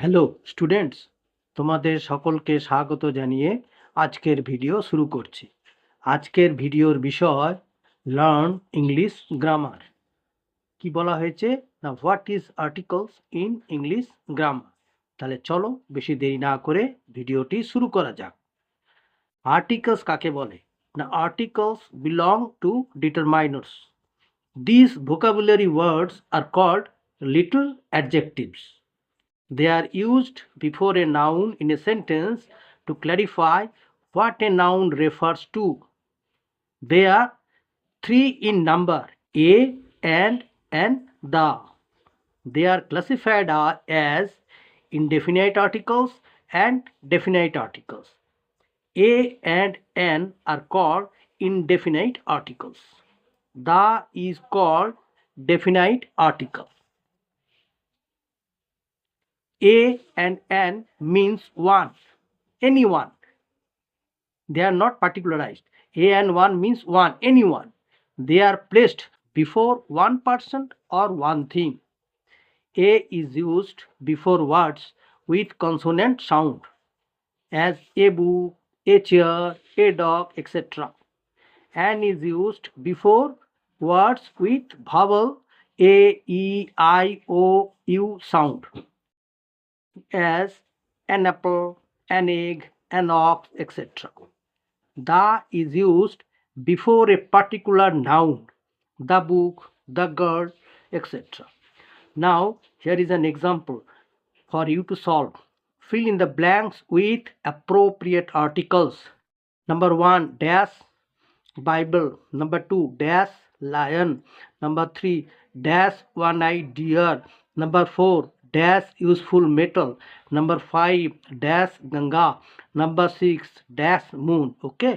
Hello students, তোমাদের সকলকে স্বাগত জানিয়ে আজকের ভিডিও শুরু করছি। আজকের ভিডিওর বিষয় লার্ন ইংলিশ গ্রামার। কি বলা হয়েছে না, what is articles in English grammar. তাহলে চলো বেশি দেরি না করে ভিডিওটি শুরু করা যাক। আর্টিকলস কাকে বলে না, articles belong to determiners. These vocabulary words are called little adjectives. They are used before a noun in a sentence to clarify what a noun refers to. They are three in number: a, and the. They are classified as indefinite articles and definite articles. A and n are called indefinite articles. The is called definite article. A and n means one, anyone. They are not particularized. A and one means one, anyone. They are placed before one person or one thing. A is used before words with consonant sound, as a book, a chair, a dog, etc. N is used before words with vowel a, e, I, o, u sound, as an apple, an egg, an ox, etc. The is used before a particular noun, the book, the girl, etc. Now, here is an example for you to solve. Fill in the blanks with appropriate articles. Number 1, dash Bible. Number 2, dash lion. Number 3, dash one-eyed deer. Number 4, dash useful metal. Number 5, dash Ganga. Number 6, dash moon. Okay.